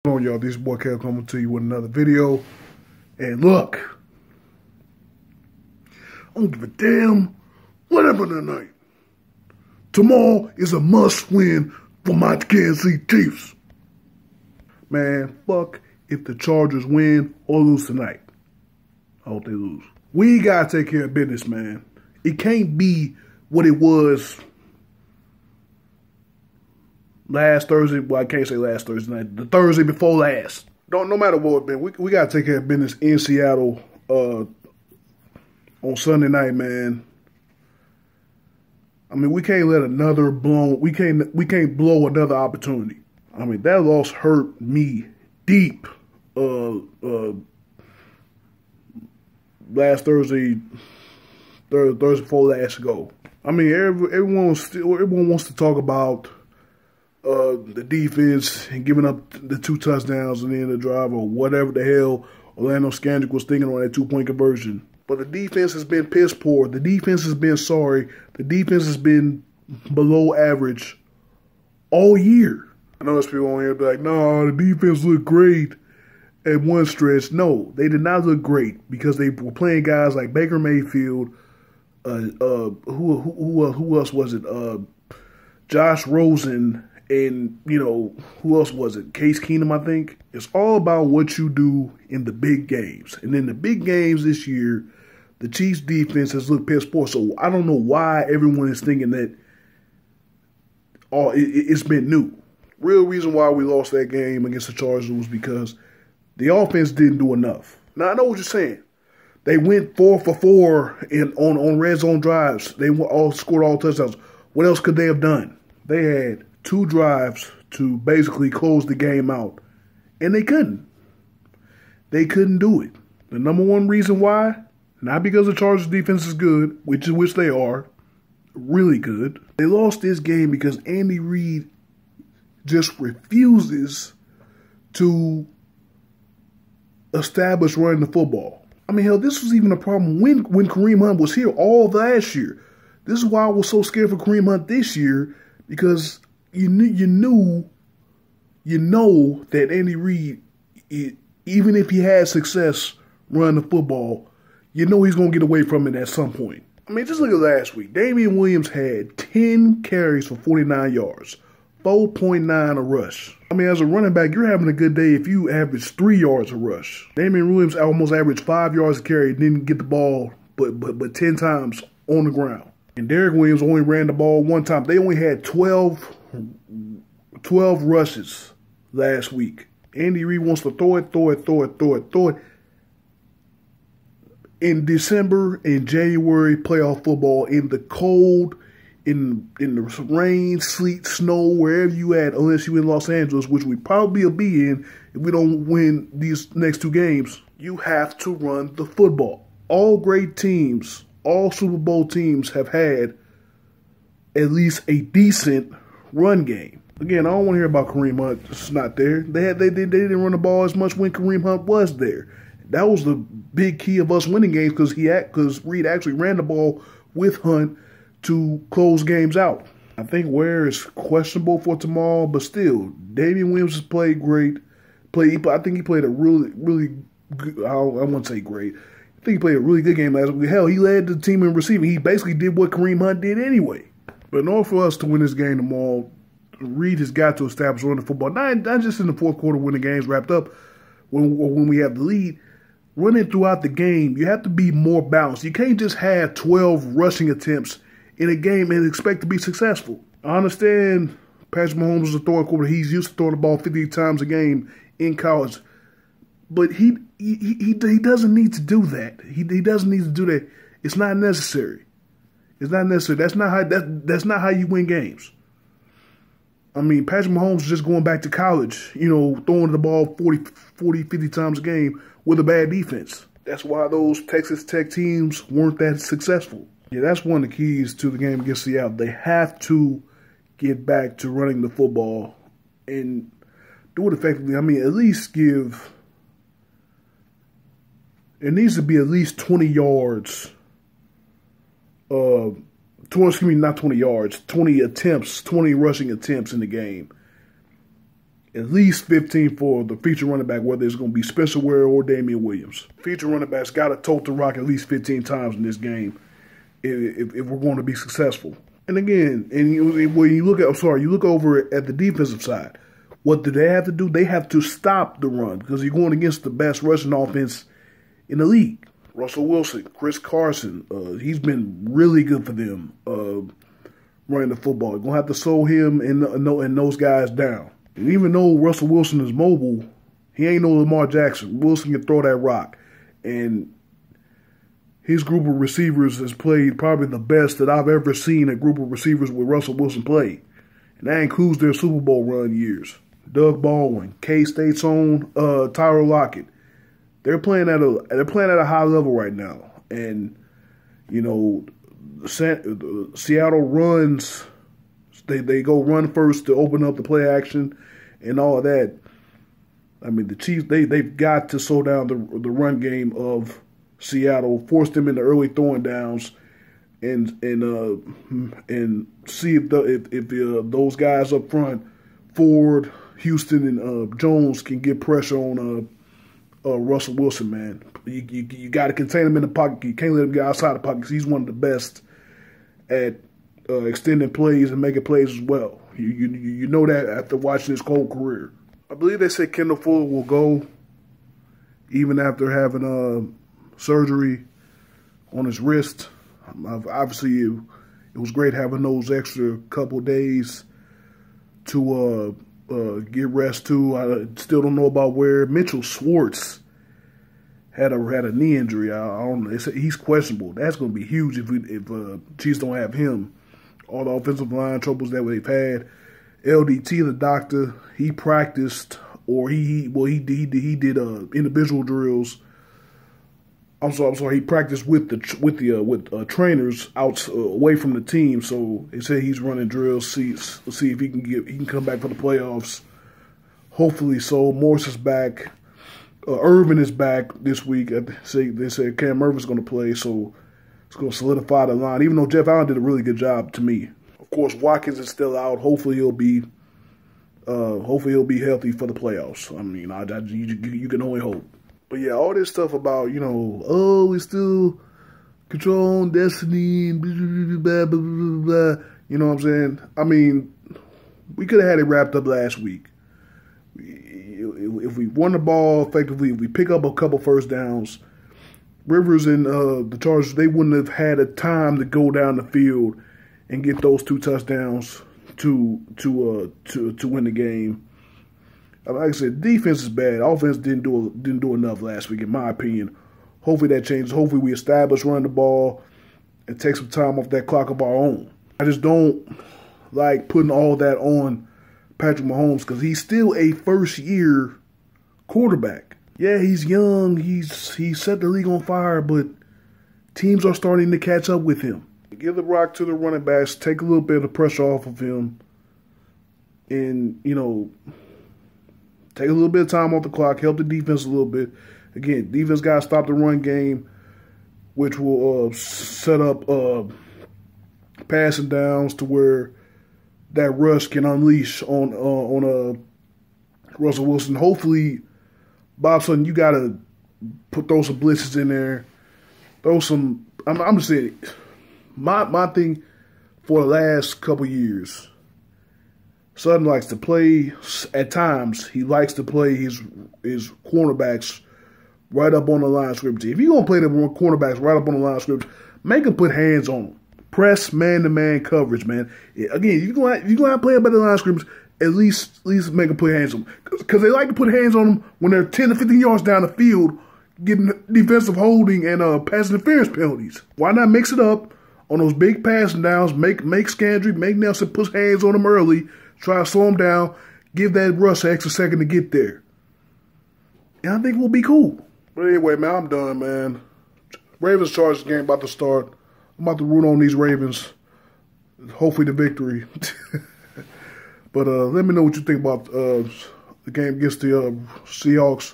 What's going on, y'all? This boy Kev coming to you with another video. And look, I don't give a damn what happened tonight. Tomorrow is a must-win for my Kansas City Chiefs. Man, fuck if the Chargers win or lose tonight. I hope they lose. We gotta take care of business, man. It can't be what it was last Thursday. Well, I can't say last Thursday night. The Thursday before last. No matter what, man, we gotta take care of business in Seattle on Sunday night, man. I mean, we can't let another we can't blow another opportunity. I mean, that loss hurt me deep. Last Thursday before last ago. I mean, everyone wants to talk about the defense and giving up the 2 touchdowns in the end of the drive or whatever the hell Orlando Scandrick was thinking on that 2-point conversion. But the defense has been piss poor. The defense has been sorry. The defense has been below average all year. I know there's people on here be like, no, the defense looked great at one stretch. No, they did not look great because they were playing guys like Baker Mayfield. Who else was it? Josh Rosen. And, you know, who else was it? Case Keenum, I think. It's all about what you do in the big games. And in the big games this year, the Chiefs' defense has looked piss poor. So I don't know why everyone is thinking that it's been new. Real reason why we lost that game against the Chargers was because the offense didn't do enough. Now, I know what you're saying. They went 4 for 4 on red zone drives. They all scored all touchdowns. What else could they have done? They had 2 drives to basically close the game out, and they couldn't. They couldn't do it. The number one reason why, not because the Chargers defense is good, which they are, really good. They lost this game because Andy Reid just refuses to establish running the football. I mean, hell, this was even a problem when Kareem Hunt was here all last year. This is why I was so scared for Kareem Hunt this year, because you know that Andy Reid, even if he had success running the football, you know he's going to get away from it at some point. I mean, just look at last week. Damian Williams had 10 carries for 49 yards, 4.9 a rush. I mean, as a running back, you're having a good day if you average 3 yards a rush. Damian Williams almost averaged 5 yards a carry, didn't get the ball but 10 times on the ground. And Derek Williams only ran the ball 1 time. They only had 12 rushes last week. Andy Reid wants to throw it. In December and January, playoff football, in the cold, in the rain, sleet, snow, wherever you at, unless you in Los Angeles, which we probably will be in if we don't win these next 2 games, you have to run the football. All great teams, all Super Bowl teams have had at least a decent run game. Again, I don't want to hear about Kareem Hunt. It's not there. They didn't run the ball as much when Kareem Hunt was there. That was the big key of us winning games because Reid actually ran the ball with Hunt to close games out. I think Ware is questionable for tomorrow, but still, Damian Williams has played great. I think he played a really good, I won't say great. I think he played a really good game last week. Hell, he led the team in receiving. He basically did what Kareem Hunt did anyway. But in order for us to win this game tomorrow, Reid has got to establish running football. Not just in the fourth quarter when the game's wrapped up, when we have the lead. Running throughout the game, you have to be more balanced. You can't just have 12 rushing attempts in a game and expect to be successful. I understand Patrick Mahomes is a throwing quarterback. He's used to throwing the ball 50 times a game in college. But he doesn't need to do that. He doesn't need to do that. It's not necessary. It's not necessary. That's not how you win games. I mean, Patrick Mahomes is just going back to college, you know, throwing the ball 40, 50 times a game with a bad defense. That's why those Texas Tech teams weren't that successful. Yeah, that's one of the keys to the game against Seattle. They have to get back to running the football and do it effectively. I mean, at least give... It needs to be at least 20 yards. 20 attempts, 20 rushing attempts in the game. At least 15 for the feature running back, whether it's going to be Spencer Ware or Damian Williams. Feature running backs got to tote the rock at least 15 times in this game if we're going to be successful. And again, when you look at, you look over at the defensive side. What do they have to do? They have to stop the run because you're going against the best rushing offense in the league. Russell Wilson, Chris Carson, he's been really good for them running the football. You're going to have to slow him and those guys down. And even though Russell Wilson is mobile, he ain't no Lamar Jackson. Wilson can throw that rock. And his group of receivers has played probably the best that I've ever seen a group of receivers with Russell Wilson play. And that includes their Super Bowl run years. Doug Baldwin, K-State's own Tyler Lockett. They're playing at a high level right now. And, you know, Seattle runs, they go run first to open up the play action and all of that. I mean, the Chiefs, they've got to slow down the run game of Seattle, force them into early throwing downs, and see if those guys up front, Ford, Houston, and Jones can get pressure on Russell Wilson. Man, you got to contain him in the pocket. You can't let him get outside the pocket because he's one of the best at extending plays and making plays as well. You know that after watching his whole career. I believe they said Kendall Fuller will go even after having surgery on his wrist. Obviously, it was great having those extra couple days to get rest too. I still don't know about where Mitchell Schwartz had a knee injury. I don't know. He's questionable. That's going to be huge if Chiefs don't have him. All the offensive line troubles that they've had. LDT, the doctor, he practiced, or he did individual drills. I'm sorry. He practiced with trainers out away from the team. So they say he's running drills. See if he can come back for the playoffs. Hopefully, so. Morris is back. Irvin is back this week. They said Cam Irvin's going to play, so it's going to solidify the line. Even though Jeff Allen did a really good job to me. Of course, Watkins is still out. Hopefully, he'll be healthy for the playoffs. I mean, you can only hope. But yeah, all this stuff about, we still control destiny and blah, blah, blah, blah, blah. You know what I'm saying? I mean, we could have had it wrapped up last week. If we won the ball effectively, if we pick up a couple first downs, Rivers and the Chargers, they wouldn't have had a time to go down the field and get those 2 touchdowns to win the game. Like I said, defense is bad. Offense didn't do enough last week, in my opinion. Hopefully that changes. Hopefully we establish running the ball and take some time off that clock of our own. I just don't like putting all that on Patrick Mahomes because he's still a first-year quarterback. Yeah, he's young. He's set the league on fire, but teams are starting to catch up with him. Give the rock to the running backs. Take a little bit of the pressure off of him, and take a little bit of time off the clock, help the defense a little bit. Again, defense got to stop the run game, which will set up passing downs to where that rush can unleash on Russell Wilson. Hopefully, Bob Sutton, you got to throw some blitzes in there. Throw some. I'm just saying, my thing for the last couple years. Sutton likes to play, at times, he likes to play his cornerbacks right up on the line of scrimmage. If you're going to play the cornerbacks right up on the line of scrimmage, make them put hands on them. Press man-to-man coverage, man. Again, you're going to play up at the line of scrimmage, at least make them put hands on them. Because they like to put hands on them when they're 10 to 15 yards down the field, getting defensive holding and pass interference penalties. Why not mix it up on those big passing downs, make Scandry, make Nelson put hands on them early, try to slow them down, give that rush an extra second to get there. And I think we'll be cool. But anyway, man, I'm done, man. Ravens-Chargers game about to start. I'm about to root on these Ravens. Hopefully the victory. But let me know what you think about the game against the Seahawks.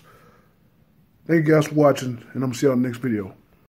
Thank you guys for watching, and I'm going to see y'all in the next video.